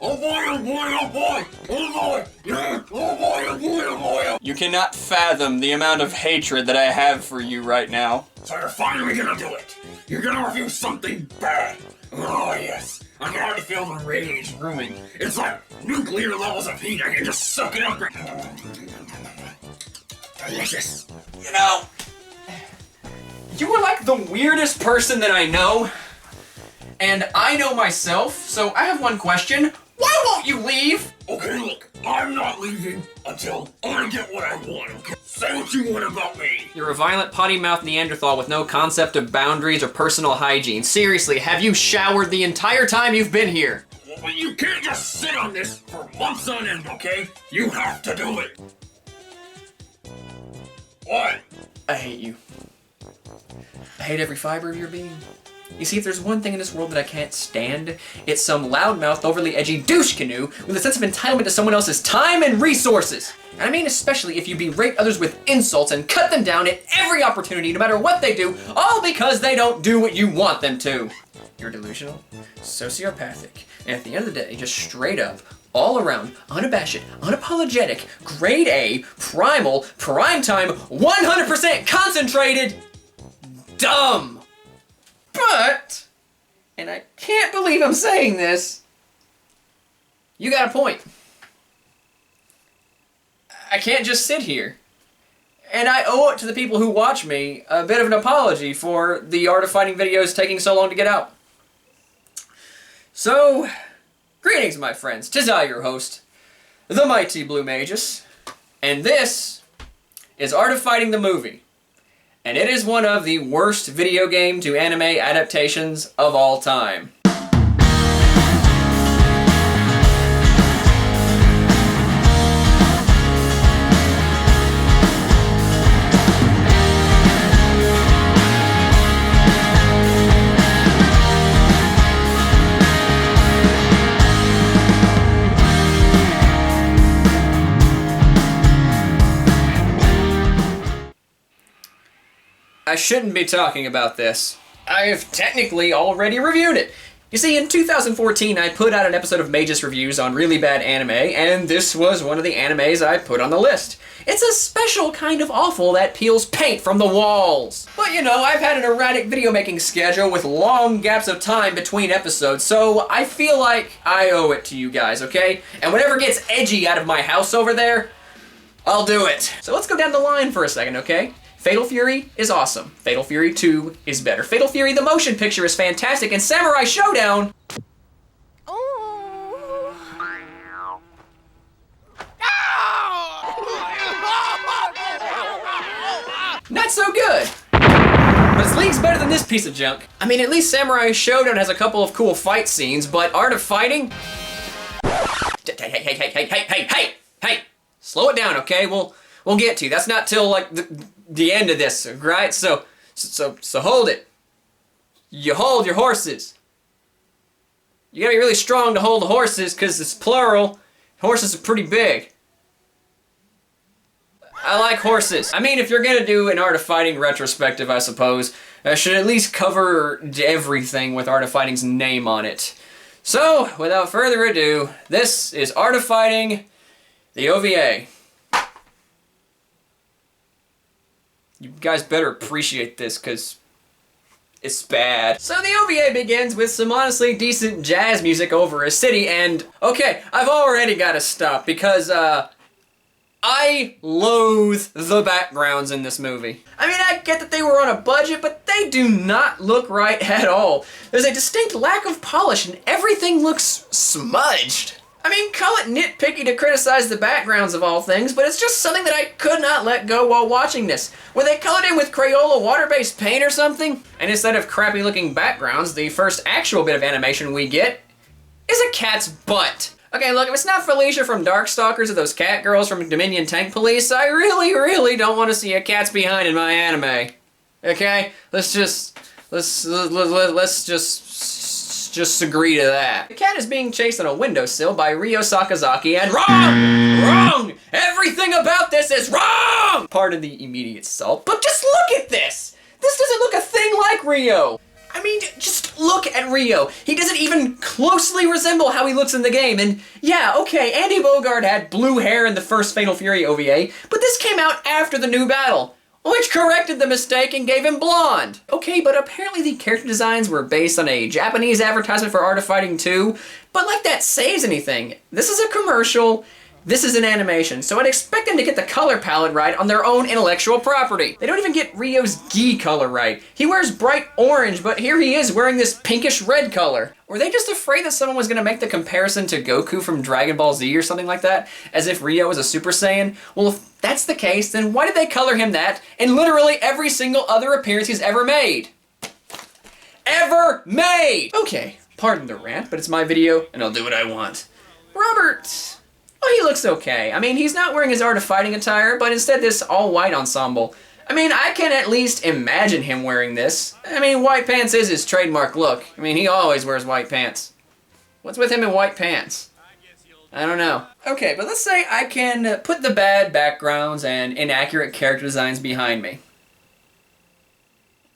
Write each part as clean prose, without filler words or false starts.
Oh boy, oh boy, oh boy! Oh boy! Yeah! Oh boy, oh boy, oh boy! You cannot fathom the amount of hatred that I have for you right now. So you're finally gonna do it! You're gonna review something bad! Oh yes! I can already feel the rage brewing. It's like nuclear levels of heat. I can just suck it up. Delicious. You know, you are like the weirdest person that I know. And I know myself, so I have one question. Why won't you leave? Okay, look, I'm not leaving until I get what I want, okay? Say what you want about me. You're a violent potty-mouthed Neanderthal with no concept of boundaries or personal hygiene. Seriously, have you showered the entire time you've been here? Well, you can't just sit on this for months on end, okay? You have to do it. What? I hate you. I hate every fiber of your being. You see, if there's one thing in this world that I can't stand, it's some loudmouthed, overly edgy douche canoe with a sense of entitlement to someone else's time and resources. And I mean especially if you berate others with insults and cut them down at every opportunity, no matter what they do, all because they don't do what you want them to. You're delusional, sociopathic, and at the end of the day, just straight up, all around, unabashed, unapologetic, grade A, primal, primetime, 100% concentrated, dumb. But, and I can't believe I'm saying this, you got a point. I can't just sit here. And I owe it to the people who watch me a bit of an apology for the Art of Fighting videos taking so long to get out. So, greetings my friends, 'tis I your host, the mighty Blue Magus, and this is Art of Fighting the movie. And it is one of the worst video game to anime adaptations of all time. I shouldn't be talking about this. I have technically already reviewed it. You see, in 2014, I put out an episode of Magus Reviews on really bad anime, and this was one of the animes I put on the list. It's a special kind of awful that peels paint from the walls. But you know, I've had an erratic video making schedule with long gaps of time between episodes, so I feel like I owe it to you guys, okay? And whatever gets edgy out of my house over there, I'll do it. So let's go down the line for a second, okay? Fatal Fury is awesome. Fatal Fury 2 is better. Fatal Fury the motion picture is fantastic, and Samurai Showdown... not so good. But it's leagues better than this piece of junk. I mean, at least Samurai Showdown has a couple of cool fight scenes, but Art of Fighting... Hey! Slow it down, okay? We'll get to you. That's not till, like, the end of this, right? So hold it. You hold your horses. You gotta be really strong to hold the horses, because it's plural. Horses are pretty big. I like horses. I mean, if you're gonna do an Art of Fighting retrospective, I suppose, I should at least cover everything with Art of Fighting's name on it. So, without further ado, this is Art of Fighting, the OVA. You guys better appreciate this, because it's bad. So the OVA begins with some honestly decent jazz music over a city, and okay, I've already got to stop, because I loathe the backgrounds in this movie. I mean, I get that they were on a budget, but they do not look right at all. There's a distinct lack of polish, and everything looks smudged. I mean, call it nitpicky to criticize the backgrounds of all things, but it's just something that I could not let go while watching this. Were they colored in with Crayola water-based paint or something? And instead of crappy-looking backgrounds, the first actual bit of animation we get is a cat's butt. Okay, look, if it's not Felicia from Darkstalkers or those cat girls from Dominion Tank Police, I really don't want to see a cat's behind in my anime. Okay? Let's just agree to that. The cat is being chased on a windowsill by Ryo Sakazaki, and wrong! Everything about this is wrong! Pardon the immediate salt, but just look at this! This doesn't look a thing like Ryo! I mean, just look at Rio. He doesn't even closely resemble how he looks in the game. And yeah, okay, Andy Bogard had blue hair in the first Fatal Fury OVA, but this came out after the new battle, which corrected the mistake and gave him blonde. Okay, but apparently the character designs were based on a Japanese advertisement for Art of Fighting 2, but like that saves anything. This is a commercial. This is an animation, so I'd expect them to get the color palette right on their own intellectual property. They don't even get Ryo's gi color right. He wears bright orange, but here he is wearing this pinkish red color. Were they just afraid that someone was gonna make the comparison to Goku from Dragon Ball Z or something like that? As if Ryo was a Super Saiyan? Well, if that's the case, then why did they color him that in literally every single other appearance he's ever made? Ever made! Okay, pardon the rant, but it's my video, and I'll do what I want. Robert... well, he looks okay. I mean, he's not wearing his Art of Fighting attire, but instead this all-white ensemble. I mean, I can at least imagine him wearing this. I mean, white pants is his trademark look. I mean, he always wears white pants. What's with him in white pants? I don't know. Okay, but let's say I can put the bad backgrounds and inaccurate character designs behind me.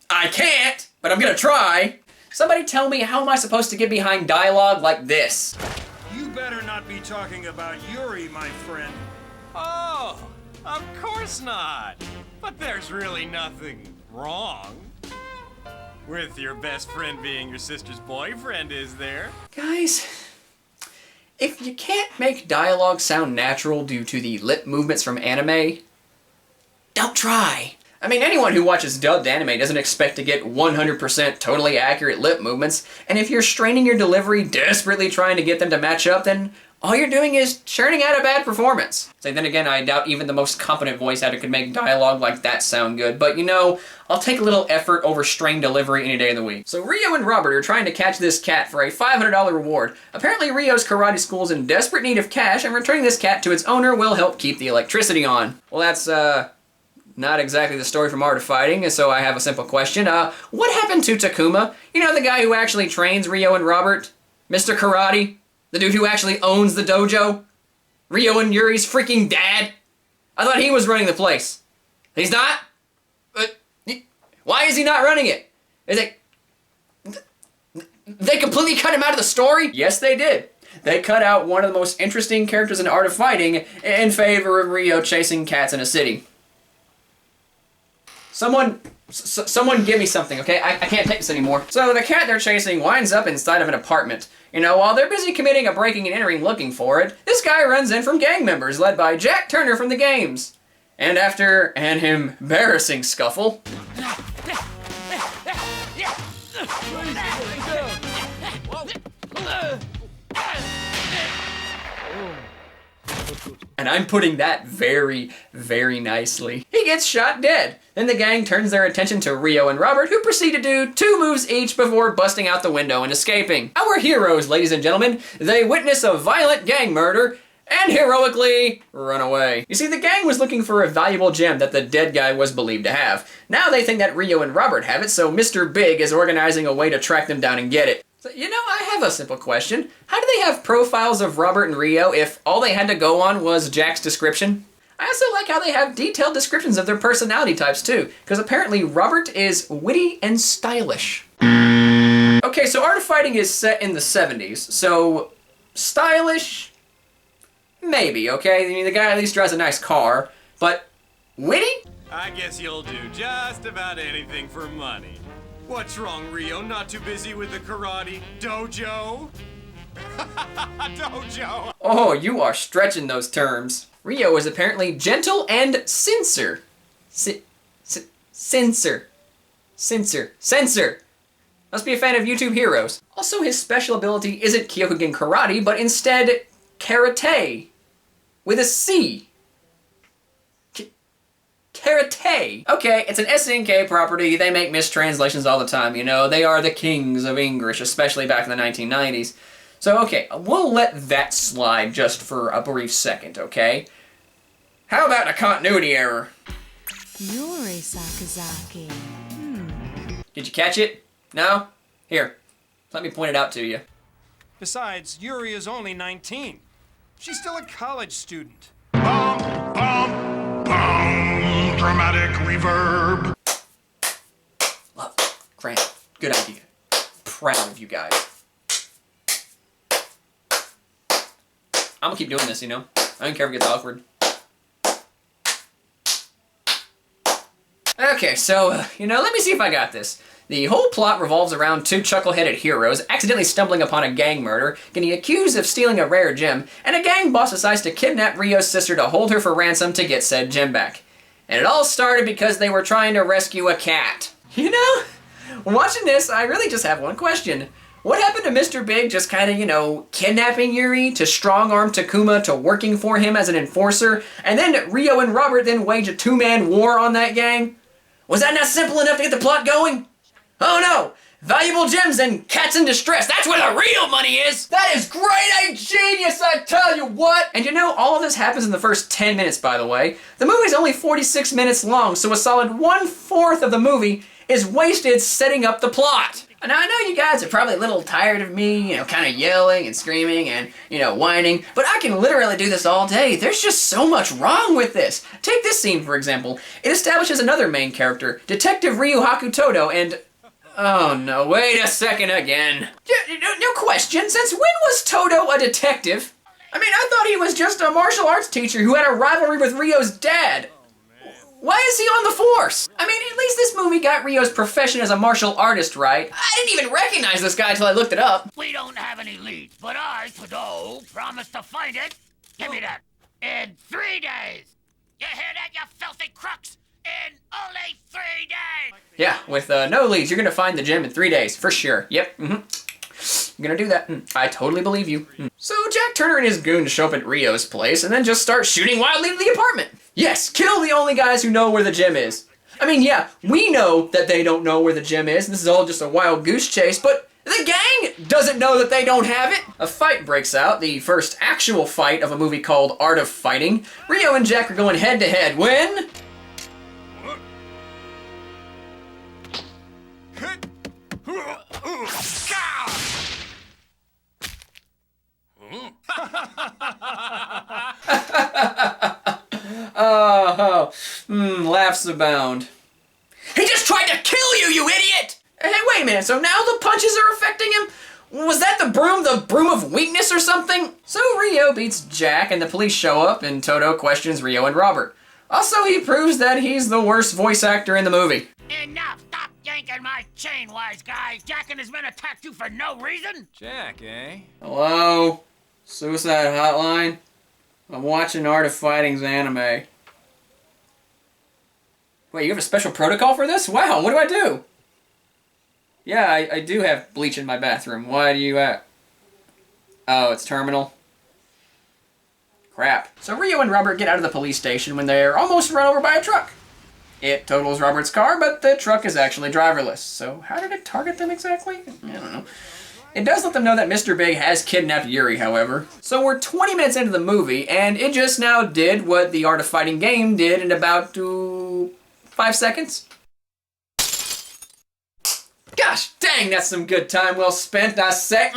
I can't, but I'm gonna try. Somebody tell me, how am I supposed to get behind dialogue like this? You better not be talking about Yuri, my friend. Oh, of course not. But there's really nothing wrong with your best friend being your sister's boyfriend, is there? Guys, if you can't make dialogue sound natural due to the lip movements from anime, don't try. I mean, anyone who watches dubbed anime doesn't expect to get 100% totally accurate lip movements, and if you're straining your delivery, desperately trying to get them to match up, then all you're doing is churning out a bad performance. So then again, I doubt even the most competent voice actor could make dialogue like that sound good, but you know, I'll take a little effort over strained delivery any day of the week. So Rio and Robert are trying to catch this cat for a $500 reward. Apparently Rio's karate school's in desperate need of cash, and returning this cat to its owner will help keep the electricity on. Well, that's, not exactly the story from Art of Fighting, so I have a simple question. What happened to Takuma? You know, the guy who actually trains Rio and Robert? Mr. Karate? The dude who actually owns the dojo? Rio and Yuri's freaking dad? I thought he was running the place. He's not? Why is he not running it? Is it... They completely cut him out of the story? Yes, they did. They cut out one of the most interesting characters in Art of Fighting in favor of Rio chasing cats in a city. Someone give me something, okay? I can't take this anymore. So the cat they're chasing winds up inside of an apartment. You know, while they're busy committing a breaking and entering looking for it, this guy runs in from gang members led by Jack Turner from the games. And after an embarrassing scuffle... And I'm putting that very, very nicely. He gets shot dead. Then the gang turns their attention to Rio and Robert, who proceed to do 2 moves each before busting out the window and escaping. Our heroes, ladies and gentlemen, they witness a violent gang murder and heroically run away. You see, the gang was looking for a valuable gem that the dead guy was believed to have. Now they think that Rio and Robert have it, so Mr. Big is organizing a way to track them down and get it. So, you know, I have a simple question. How do they have profiles of Robert and Rio if all they had to go on was Jack's description? I also like how they have detailed descriptions of their personality types too, because apparently Robert is witty and stylish. Okay, so Art of Fighting is set in the 70s, so stylish? Maybe, okay? I mean, the guy at least drives a nice car, but witty? I guess you'll do just about anything for money. What's wrong, Rio? Not too busy with the karate dojo? Dojo! Oh, you are stretching those terms. Rio is apparently gentle and censor. Censor. Must be a fan of YouTube heroes. Also, his special ability isn't Kyokugen Karate, but instead Karate. With a C. Karate. Okay, it's an SNK property. They make mistranslations all the time, you know. They are the kings of English, especially back in the 1990s. So, okay, we'll let that slide just for a brief second, okay? How about a continuity error? Yuri Sakazaki. Did you catch it? No? Here, let me point it out to you. Besides, Yuri is only 19. She's still a college student. Dramatic reverb. Love. Grant. Good idea. proud of you guys. I'm gonna keep doing this, you know? I don't care if it gets awkward. Okay, so, let me see if I got this. The whole plot revolves around two chuckle-headed heroes accidentally stumbling upon a gang murder, getting accused of stealing a rare gem, and a gang boss decides to kidnap Rio's sister to hold her for ransom to get said gem back. And it all started because they were trying to rescue a cat. Watching this, I really just have one question. What happened to Mr. Big just kind of, kidnapping Yuri, to strong-arm Takuma, to working for him as an enforcer, and then Rio and Robert then wage a two-man war on that gang? Was that not simple enough to get the plot going? Oh no! Valuable gems and cats in distress, that's where the real money is! That is great, genius, I tell you what! And all of this happens in the first 10 minutes, by the way. The movie's only 46 minutes long, so a solid 1/4 of the movie is wasted setting up the plot. Now, I know you guys are probably a little tired of me, kind of yelling and screaming and, whining, but I can literally do this all day. There's just so much wrong with this. Take this scene, for example. It establishes another main character, Detective Ryuhaku Todo, and... Oh no, wait a second again. No question, since when was Todo a detective? I thought he was just a martial arts teacher who had a rivalry with Rio's dad. Why is he on the force? At least this movie got Rio's profession as a martial artist right. I didn't even recognize this guy until I looked it up. We don't have any leads, but I, Todo, promise to find it. Give me that. In 3 days. You hear that, you filthy crooks? In only 3 days. Yeah, with no leads, you're gonna find the gem in 3 days, for sure. Yep, I'm gonna do that. I totally believe you. So Jack Turner and his goons show up at Rio's place and then just start shooting wildly into the apartment. Yes, kill the only guys who know where the gem is. Yeah, we know that they don't know where the gem is. This is all just a wild goose chase, but the gang doesn't know that they don't have it. A fight breaks out, the first actual fight of a movie called Art of Fighting. Rio and Jack are going head to head when... laughs abound. He just tried to kill you, you idiot! Hey, wait a minute, so now the punches are affecting him? Was that the broom of weakness or something? So Rio beats Jack and the police show up and Todo questions Rio and Robert. Also, he proves that he's the worst voice actor in the movie. Enough! Stop yanking my chain, wise guy! Jack and his men attacked you for no reason? Jack, eh? Hello? Suicide Hotline? I'm watching Art of Fighting's anime. Wait, you have a special protocol for this? Wow, what do I do? Yeah, I do have bleach in my bathroom. Why do you, Oh, it's terminal? Crap. So Rio and Robert get out of the police station when they're almost run over by a truck. It totals Robert's car, but the truck is actually driverless. So how did it target them exactly? I don't know. It does let them know that Mr. Big has kidnapped Yuri, however. So we're 20 minutes into the movie, and it just now did what the Art of Fighting game did in about 5 seconds. Gosh dang, that's some good time well spent, I say.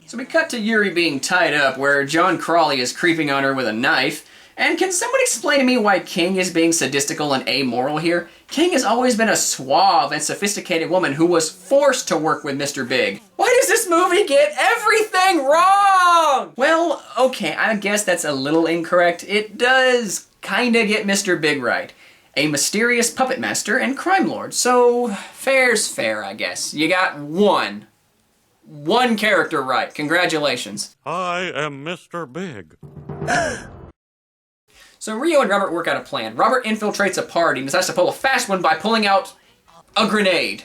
So we cut to Yuri being tied up, where John Crawley is creeping on her with a knife. And can someone explain to me why King is being sadistical and amoral here? King has always been a suave and sophisticated woman who was forced to work with Mr. Big. Why does this movie get everything wrong? Well, okay, I guess that's a little incorrect. It does kinda get Mr. Big right. A mysterious puppet master and crime lord, so fair's fair, I guess. You got one character right. Congratulations. I am Mr. Big. So Rio and Robert work out a plan. Robert infiltrates a party and decides to pull a fast one by pulling out a grenade.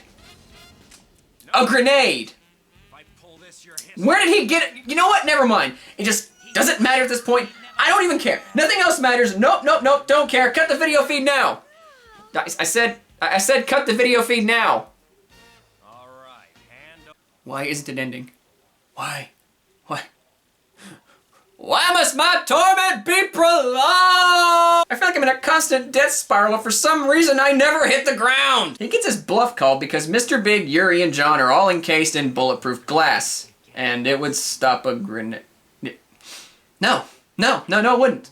A grenade! Where did he get it? You know what? Never mind. It just doesn't matter at this point. I don't even care. Nothing else matters. Nope, don't care. Cut the video feed now. I said cut the video feed now. All right, hand up. Why isn't it ending? Why? Why must my torment be prolonged? I feel like I'm in a constant death spiral, but for some reason I never hit the ground. He gets his bluff called because Mr. Big, Yuri, and John are all encased in bulletproof glass. And it would stop a grenade. No, it wouldn't.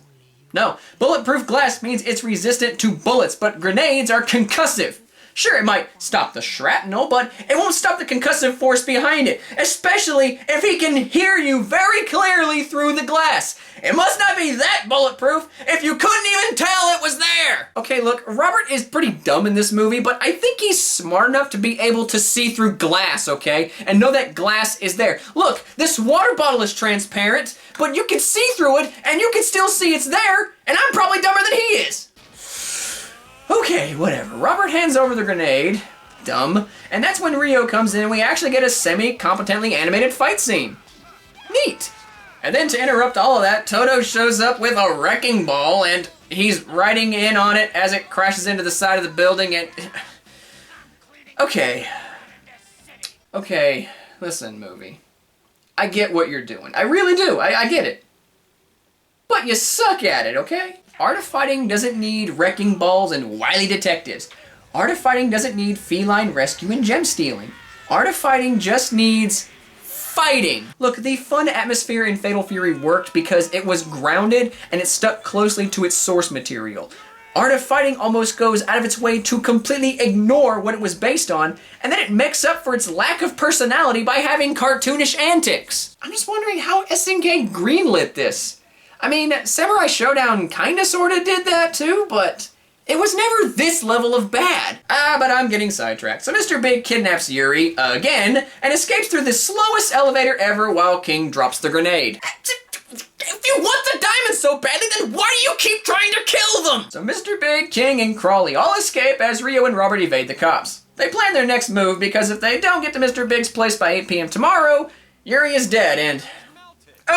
No, bulletproof glass means it's resistant to bullets, but grenades are concussive. Sure, it might stop the shrapnel, but it won't stop the concussive force behind it, especially if he can hear you very clearly through the glass. It must not be that bulletproof if you couldn't even tell it was there! Okay, look, Robert is pretty dumb in this movie, but I think he's smart enough to be able to see through glass, okay? And know that glass is there. Look, this water bottle is transparent, but you can see through it, and you can still see it's there, and I'm probably dumber than he is! Okay, whatever. Robert hands over the grenade. Dumb. And that's when Rio comes in and we actually get a semi-competently animated fight scene. Neat. And then to interrupt all of that, Toto shows up with a wrecking ball and he's riding in on it as it crashes into the side of the building and... Okay. Okay, listen, movie. I get what you're doing. I really do. I get it. But you suck at it, okay? Art of fighting doesn't need wrecking balls and wily detectives. Art of fighting doesn't need feline rescue and gem stealing. Art of fighting just needs fighting. Look, the fun atmosphere in Fatal Fury worked because it was grounded and it stuck closely to its source material. Art of Fighting almost goes out of its way to completely ignore what it was based on, and then it makes up for its lack of personality by having cartoonish antics. I'm just wondering how SNK greenlit this. I mean, Samurai Showdown kinda sorta did that too, but it was never this level of bad. But I'm getting sidetracked. So Mr. Big kidnaps Yuri again and escapes through the slowest elevator ever while King drops the grenade. If you want the diamonds so badly, then why do you keep trying to kill them? So Mr. Big, King, and Crawley all escape as Rio and Robert evade the cops. They plan their next move because if they don't get to Mr. Big's place by 8 p.m. tomorrow, Yuri is dead and...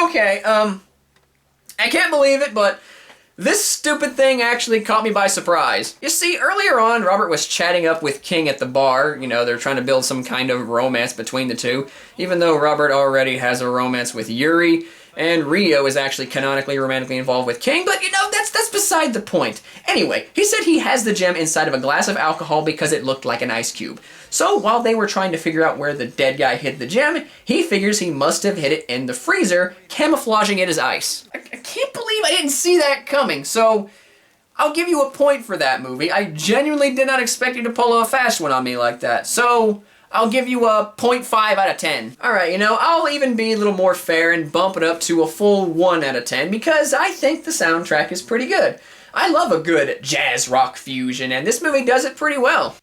Okay, I can't believe it, but this stupid thing actually caught me by surprise. You see, earlier on, Robert was chatting up with King at the bar. You know, they're trying to build some kind of romance between the two, even though Robert already has a romance with Yuri, and Rio is actually canonically romantically involved with King, but you know, that's beside the point. Anyway, he said he has the gem inside of a glass of alcohol because it looked like an ice cube. So while they were trying to figure out where the dead guy hid the gem, he figures he must have hid it in the freezer, camouflaging it as ice. I can't believe I didn't see that coming, so I'll give you a point for that movie. I genuinely did not expect you to pull a fast one on me like that, so I'll give you a 0.5 out of 10. Alright, you know, I'll even be a little more fair and bump it up to a full 1 out of 10 because I think the soundtrack is pretty good. I love a good jazz rock fusion, and this movie does it pretty well.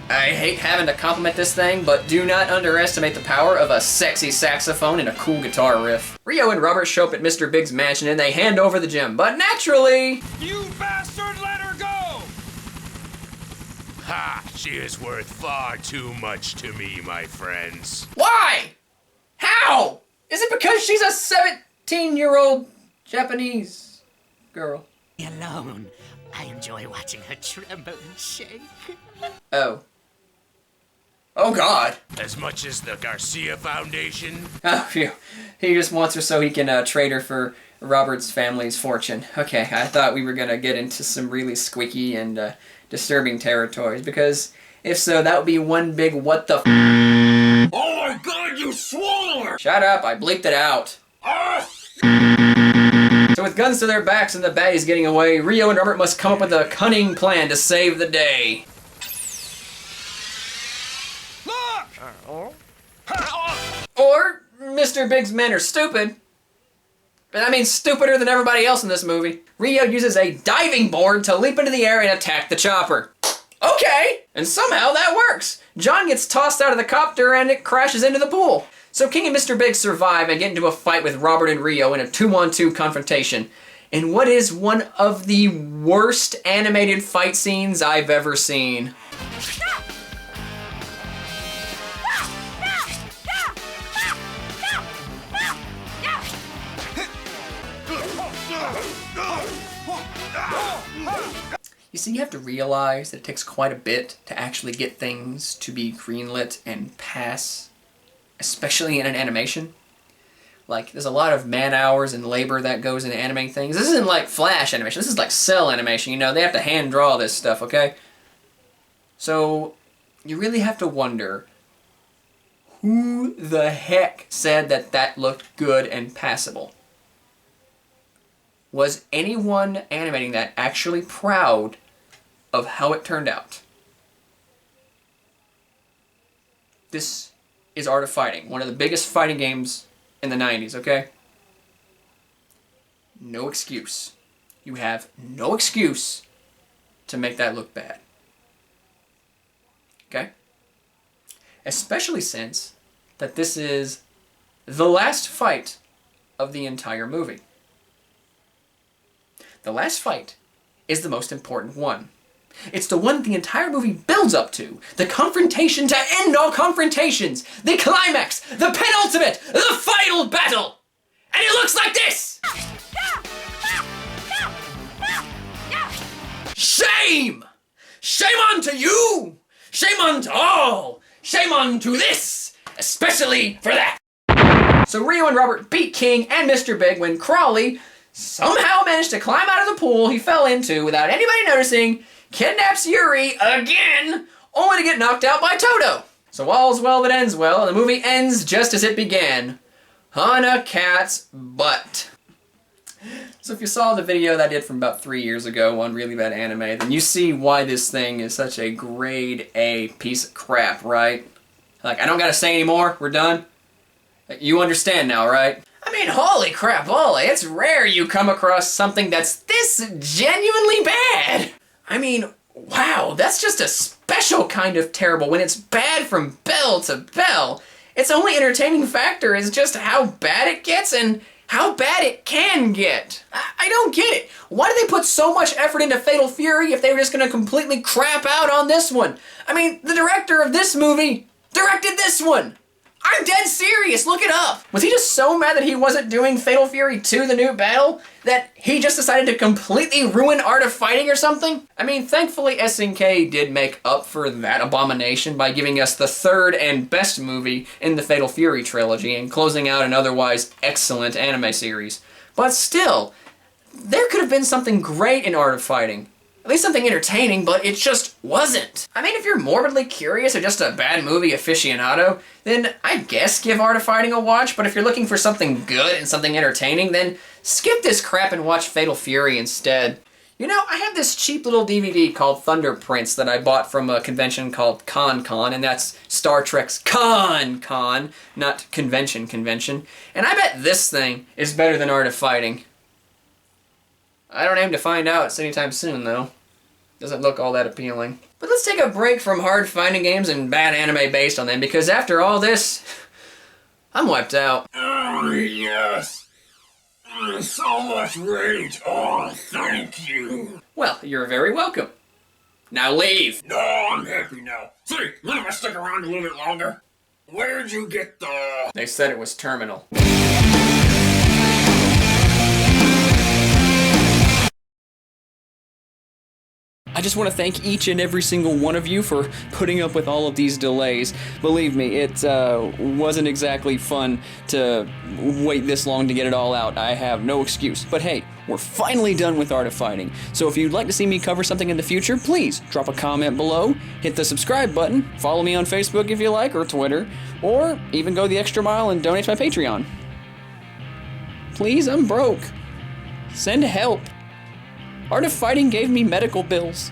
I hate having to compliment this thing, but do not underestimate the power of a sexy saxophone and a cool guitar riff. Rio and Robert show up at Mr. Big's mansion and they hand over the gem, but naturally... You bastard, let her go! Ha! She is worth far too much to me, my friends. Why? How? Is it because she's a 17-year-old Japanese girl? Alone. I enjoy watching her tremble and shake. Oh. Oh God. As much as the Garcia Foundation? Oh, phew. He just wants her so he can trade her for Robert's family's fortune. Okay, I thought we were gonna get into some really squeaky and disturbing territories, because if so, that would be one big what the f***. Oh my God, you swore! Shut up, I bleeped it out. So with guns to their backs and the baddies getting away, Rio and Robert must come up with a cunning plan to save the day. Or Mr. Big's men are stupid. But I mean stupider than everybody else in this movie. Rio uses a diving board to leap into the air and attack the chopper. Okay! And somehow that works. John gets tossed out of the copter and it crashes into the pool. So King and Mr. Big survive and get into a fight with Robert and Rio in a 2-on-2 confrontation. In what is one of the worst animated fight scenes I've ever seen. You see, you have to realize that it takes quite a bit to actually get things to be greenlit and pass, especially in an animation. Like, there's a lot of man hours and labor that goes into animating things. This isn't like Flash animation. This is like cell animation, you know? They have to hand draw this stuff, okay? So, you really have to wonder, who the heck said that that looked good and passable? Was anyone animating that actually proud of how it turned out? This is Art of Fighting, one of the biggest fighting games in the 90s, okay? No excuse. You have no excuse to make that look bad. Okay? Especially since that this is the last fight of the entire movie. The last fight is the most important one. It's the one the entire movie builds up to. The confrontation to end all confrontations. The climax. The penultimate. The final battle. And it looks like this! Shame! Shame unto you! Shame unto all! Shame unto this! Especially for that! So Rio and Robert beat King and Mr. Big when Crawley somehow managed to climb out of the pool he fell into without anybody noticing, kidnaps Yuri again, only to get knocked out by Toto. So all's well that ends well, and the movie ends just as it began. On a cat's butt. So if you saw the video that I did from about 3 years ago on Really Bad Anime, then you see why this thing is such a grade A piece of crap, right? Like, I don't gotta say anymore, we're done? You understand now, right? I mean, holy crap, Ollie, it's rare you come across something that's this genuinely bad. I mean, wow, that's just a special kind of terrible when it's bad from bell to bell. Its only entertaining factor is just how bad it gets and how bad it can get. I don't get it. Why do they put so much effort into Fatal Fury if they were just gonna completely crap out on this one? I mean, the director of this movie directed this one. I'm dead serious, look it up! Was he just so mad that he wasn't doing Fatal Fury 2, The New Battle, that he just decided to completely ruin Art of Fighting or something? I mean, thankfully SNK did make up for that abomination by giving us the third and best movie in the Fatal Fury trilogy and closing out an otherwise excellent anime series. But still, there could have been something great in Art of Fighting. At least something entertaining, but it just wasn't. I mean, if you're morbidly curious or just a bad movie aficionado, then I guess give Art of Fighting a watch, but if you're looking for something good and something entertaining, then skip this crap and watch Fatal Fury instead. You know, I have this cheap little DVD called Thunder Prince that I bought from a convention called Con, and that's Star Trek's Con, not convention. And I bet this thing is better than Art of Fighting. I don't aim to find out anytime soon, though. Doesn't look all that appealing. But let's take a break from hard fighting games and bad anime based on them, because after all this, I'm wiped out. Oh, yes. So much rage. Oh, thank you. Well, you're very welcome. Now leave. No, I'm happy now. Say, mind if I stick around a little bit longer? Where'd you get the... They said it was terminal. I just want to thank each and every single one of you for putting up with all of these delays. Believe me, it wasn't exactly fun to wait this long to get it all out. I have no excuse. But hey, we're finally done with Art of Fighting. So if you'd like to see me cover something in the future, please drop a comment below, hit the subscribe button, follow me on Facebook if you like, or Twitter, or even go the extra mile and donate to my Patreon. Please, I'm broke. Send help. Art of Fighting gave me medical bills.